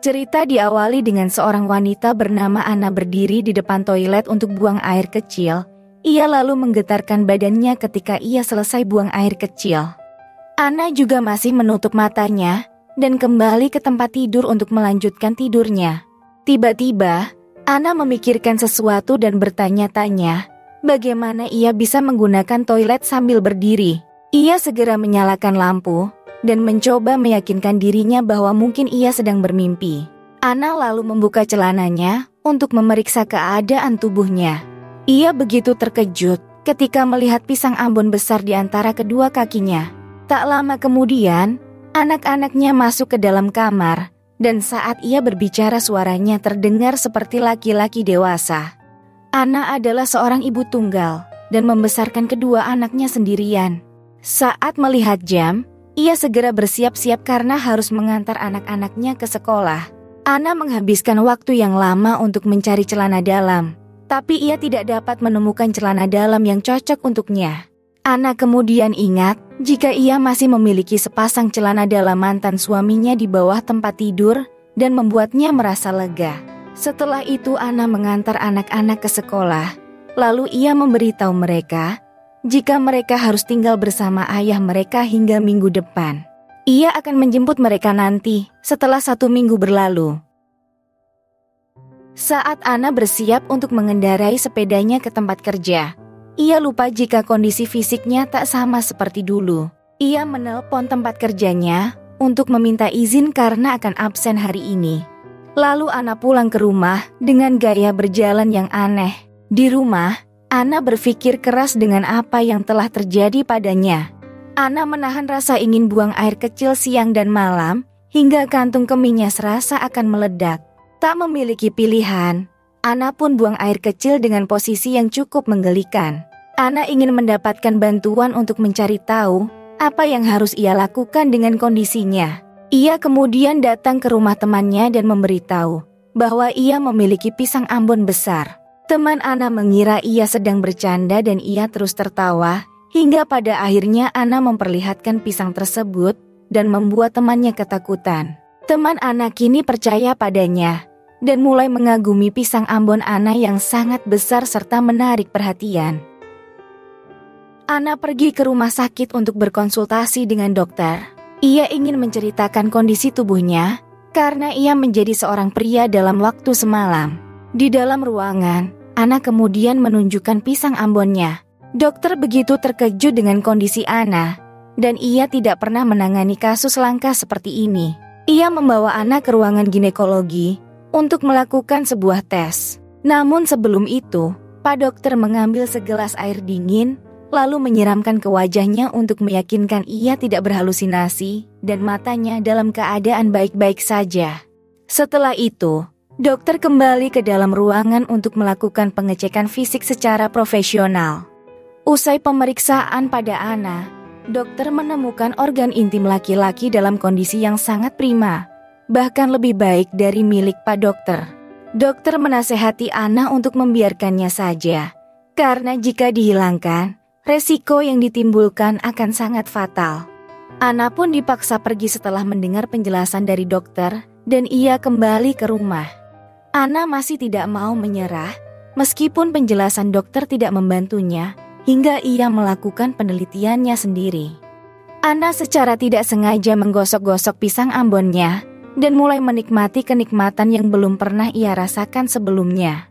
Cerita diawali dengan seorang wanita bernama Anna berdiri di depan toilet untuk buang air kecil. Ia lalu menggetarkan badannya ketika ia selesai buang air kecil. Anna juga masih menutup matanya dan kembali ke tempat tidur untuk melanjutkan tidurnya. Tiba-tiba, Anna memikirkan sesuatu dan bertanya-tanya, bagaimana ia bisa menggunakan toilet sambil berdiri. Ia segera menyalakan lampu dan mencoba meyakinkan dirinya bahwa mungkin ia sedang bermimpi. Anna lalu membuka celananya untuk memeriksa keadaan tubuhnya. Ia begitu terkejut ketika melihat pisang ambon besar di antara kedua kakinya. Tak lama kemudian, anak-anaknya masuk ke dalam kamar, dan saat ia berbicara suaranya terdengar seperti laki-laki dewasa. Anna adalah seorang ibu tunggal dan membesarkan kedua anaknya sendirian. Saat melihat jam, ia segera bersiap-siap karena harus mengantar anak-anaknya ke sekolah. Anna menghabiskan waktu yang lama untuk mencari celana dalam, tapi ia tidak dapat menemukan celana dalam yang cocok untuknya. Anna kemudian ingat jika ia masih memiliki sepasang celana dalam mantan suaminya di bawah tempat tidur dan membuatnya merasa lega. Setelah itu Anna mengantar anak-anak ke sekolah, lalu ia memberitahu mereka jika mereka harus tinggal bersama ayah mereka hingga minggu depan. Ia akan menjemput mereka nanti setelah 1 minggu berlalu. Saat Anna bersiap untuk mengendarai sepedanya ke tempat kerja, ia lupa jika kondisi fisiknya tak sama seperti dulu. Ia menelpon tempat kerjanya untuk meminta izin karena akan absen hari ini. Lalu Anna pulang ke rumah dengan gaya berjalan yang aneh. Di rumah, Anna berpikir keras dengan apa yang telah terjadi padanya. Anna menahan rasa ingin buang air kecil siang dan malam, hingga kantung kemihnya serasa akan meledak. Tak memiliki pilihan, Anna pun buang air kecil dengan posisi yang cukup menggelikan. Anna ingin mendapatkan bantuan untuk mencari tahu apa yang harus ia lakukan dengan kondisinya. Ia kemudian datang ke rumah temannya dan memberitahu bahwa ia memiliki pisang ambon besar. Teman Anna mengira ia sedang bercanda dan ia terus tertawa, hingga pada akhirnya Anna memperlihatkan pisang tersebut dan membuat temannya ketakutan. Teman Anna kini percaya padanya dan mulai mengagumi pisang ambon Anna yang sangat besar serta menarik perhatian. Anna pergi ke rumah sakit untuk berkonsultasi dengan dokter. Ia ingin menceritakan kondisi tubuhnya karena ia menjadi seorang pria dalam waktu semalam. Di dalam ruangan, Anna kemudian menunjukkan pisang ambonnya. Dokter begitu terkejut dengan kondisi Anna, dan ia tidak pernah menangani kasus langka seperti ini. Ia membawa Anna ke ruangan ginekologi untuk melakukan sebuah tes. Namun sebelum itu, Pak Dokter mengambil segelas air dingin, lalu menyiramkan ke wajahnya untuk meyakinkan ia tidak berhalusinasi, dan matanya dalam keadaan baik-baik saja. Setelah itu, dokter kembali ke dalam ruangan untuk melakukan pengecekan fisik secara profesional. Usai pemeriksaan pada Anna, dokter menemukan organ intim laki-laki dalam kondisi yang sangat prima, bahkan lebih baik dari milik Pak Dokter. Dokter menasehati Anna untuk membiarkannya saja, karena jika dihilangkan, resiko yang ditimbulkan akan sangat fatal. Anna pun dipaksa pergi setelah mendengar penjelasan dari dokter, dan ia kembali ke rumah. Anna masih tidak mau menyerah, meskipun penjelasan dokter tidak membantunya, hingga ia melakukan penelitiannya sendiri. Anna secara tidak sengaja menggosok-gosok pisang ambonnya, dan mulai menikmati kenikmatan yang belum pernah ia rasakan sebelumnya.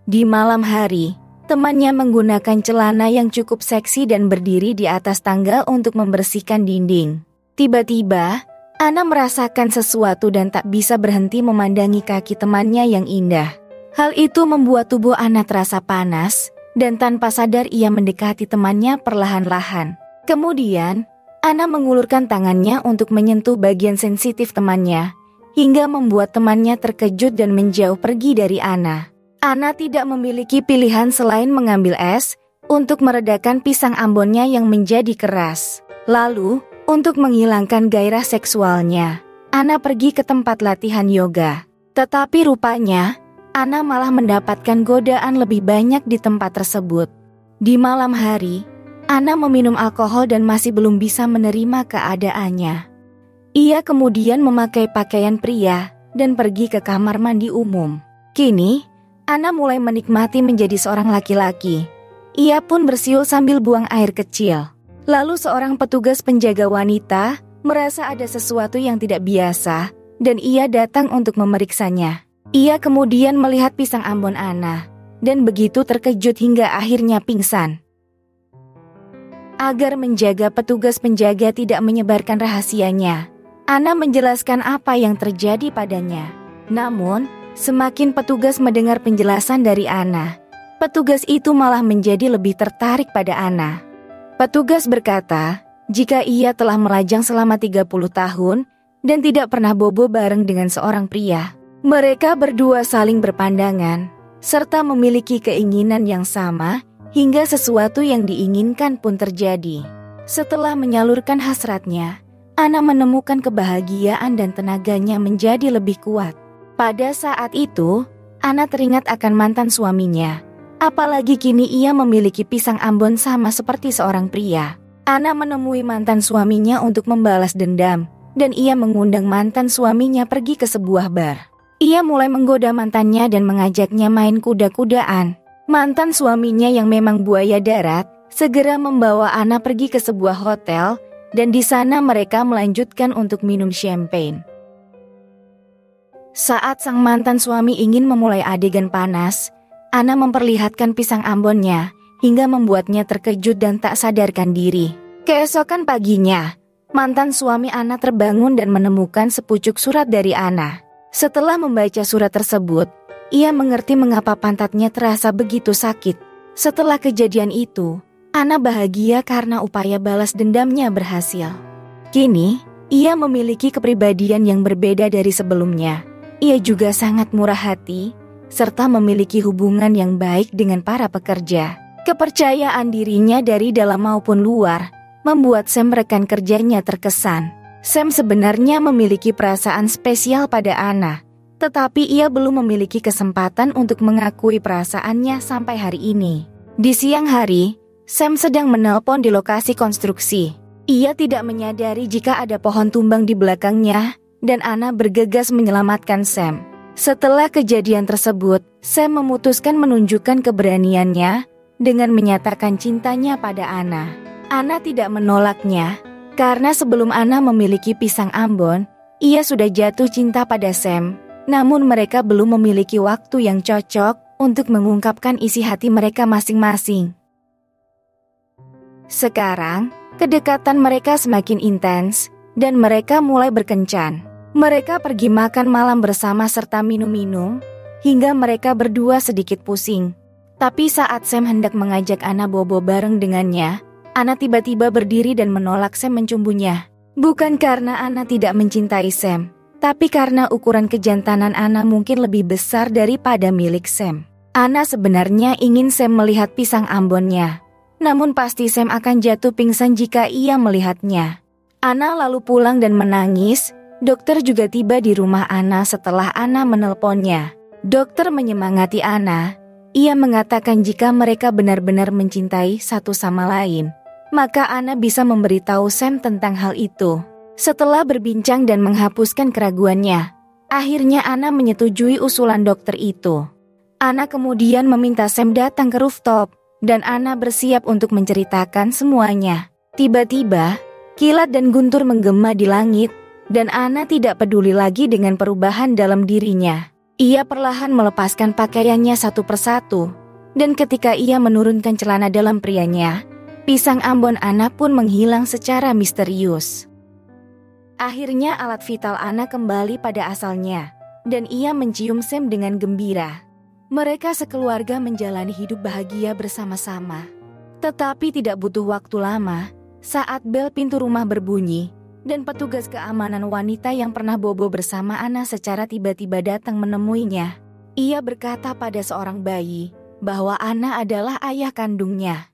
Di malam hari, temannya menggunakan celana yang cukup seksi dan berdiri di atas tangga untuk membersihkan dinding. Tiba-tiba, Anna merasakan sesuatu dan tak bisa berhenti memandangi kaki temannya yang indah. Hal itu membuat tubuh Anna terasa panas, dan tanpa sadar ia mendekati temannya perlahan-lahan. Kemudian, Anna mengulurkan tangannya untuk menyentuh bagian sensitif temannya, hingga membuat temannya terkejut dan menjauh pergi dari Anna. Anna tidak memiliki pilihan selain mengambil es untuk meredakan pisang ambonnya yang menjadi keras. Lalu, untuk menghilangkan gairah seksualnya, Anna pergi ke tempat latihan yoga. Tetapi rupanya, Anna malah mendapatkan godaan lebih banyak di tempat tersebut. Di malam hari, Anna meminum alkohol dan masih belum bisa menerima keadaannya. Ia kemudian memakai pakaian pria dan pergi ke kamar mandi umum. Kini, Ana mulai menikmati menjadi seorang laki-laki. Ia pun bersiul sambil buang air kecil. Lalu seorang petugas penjaga wanita merasa ada sesuatu yang tidak biasa dan ia datang untuk memeriksanya. Ia kemudian melihat pisang ambon Ana dan begitu terkejut hingga akhirnya pingsan. Agar menjaga petugas penjaga tidak menyebarkan rahasianya, Ana menjelaskan apa yang terjadi padanya. Namun, semakin petugas mendengar penjelasan dari Ana, petugas itu malah menjadi lebih tertarik pada Ana. Petugas berkata, jika ia telah melajang selama 30 tahun dan tidak pernah bobo bareng dengan seorang pria. Mereka berdua saling berpandangan, serta memiliki keinginan yang sama, hingga sesuatu yang diinginkan pun terjadi. Setelah menyalurkan hasratnya, Ana menemukan kebahagiaan dan tenaganya menjadi lebih kuat. Pada saat itu, Ana teringat akan mantan suaminya. Apalagi kini ia memiliki pisang ambon sama seperti seorang pria. Ana menemui mantan suaminya untuk membalas dendam, dan ia mengundang mantan suaminya pergi ke sebuah bar. Ia mulai menggoda mantannya dan mengajaknya main kuda-kudaan. Mantan suaminya yang memang buaya darat, segera membawa Ana pergi ke sebuah hotel, dan di sana mereka melanjutkan untuk minum champagne. Saat sang mantan suami ingin memulai adegan panas, Ana memperlihatkan pisang ambonnya hingga membuatnya terkejut dan tak sadarkan diri. Keesokan paginya, mantan suami Ana terbangun dan menemukan sepucuk surat dari Ana. Setelah membaca surat tersebut, ia mengerti mengapa pantatnya terasa begitu sakit. Setelah kejadian itu, Ana bahagia karena upaya balas dendamnya berhasil. Kini, ia memiliki kepribadian yang berbeda dari sebelumnya. Ia juga sangat murah hati, serta memiliki hubungan yang baik dengan para pekerja. Kepercayaan dirinya dari dalam maupun luar, membuat Sam rekan kerjanya terkesan. Sam sebenarnya memiliki perasaan spesial pada Ana, tetapi ia belum memiliki kesempatan untuk mengakui perasaannya sampai hari ini. Di siang hari, Sam sedang menelpon di lokasi konstruksi. Ia tidak menyadari jika ada pohon tumbang di belakangnya, dan Ana bergegas menyelamatkan Sam. Setelah kejadian tersebut, Sam memutuskan menunjukkan keberaniannya dengan menyatakan cintanya pada Ana. Ana tidak menolaknya, karena sebelum Ana memiliki pisang ambon, ia sudah jatuh cinta pada Sam. Namun mereka belum memiliki waktu yang cocok untuk mengungkapkan isi hati mereka masing-masing. Sekarang, kedekatan mereka semakin intens, dan mereka mulai berkencan. Mereka pergi makan malam bersama serta minum-minum, hingga mereka berdua sedikit pusing. Tapi saat Sam hendak mengajak Ana bobo bareng dengannya, Ana tiba-tiba berdiri dan menolak Sam mencumbunya. Bukan karena Ana tidak mencintai Sam, tapi karena ukuran kejantanan Ana mungkin lebih besar daripada milik Sam. Ana sebenarnya ingin Sam melihat pisang ambonnya. Namun pasti Sam akan jatuh pingsan jika ia melihatnya. Ana lalu pulang dan menangis. Dokter juga tiba di rumah Ana setelah Ana menelponnya. Dokter menyemangati Ana. Ia mengatakan jika mereka benar-benar mencintai satu sama lain, maka Ana bisa memberitahu Sam tentang hal itu. Setelah berbincang dan menghapuskan keraguannya, akhirnya Ana menyetujui usulan dokter itu. Ana kemudian meminta Sam datang ke rooftop, dan Ana bersiap untuk menceritakan semuanya. Tiba-tiba, kilat dan guntur menggema di langit, dan Ana tidak peduli lagi dengan perubahan dalam dirinya. Ia perlahan melepaskan pakaiannya satu persatu, dan ketika ia menurunkan celana dalam prianya, pisang ambon Ana pun menghilang secara misterius. Akhirnya alat vital Ana kembali pada asalnya, dan ia mencium Sam dengan gembira. Mereka sekeluarga menjalani hidup bahagia bersama-sama. Tetapi tidak butuh waktu lama, saat bel pintu rumah berbunyi, dan petugas keamanan wanita yang pernah bobo bersama Ana secara tiba-tiba datang menemuinya. Ia berkata pada seorang bayi, bahwa Ana adalah ayah kandungnya.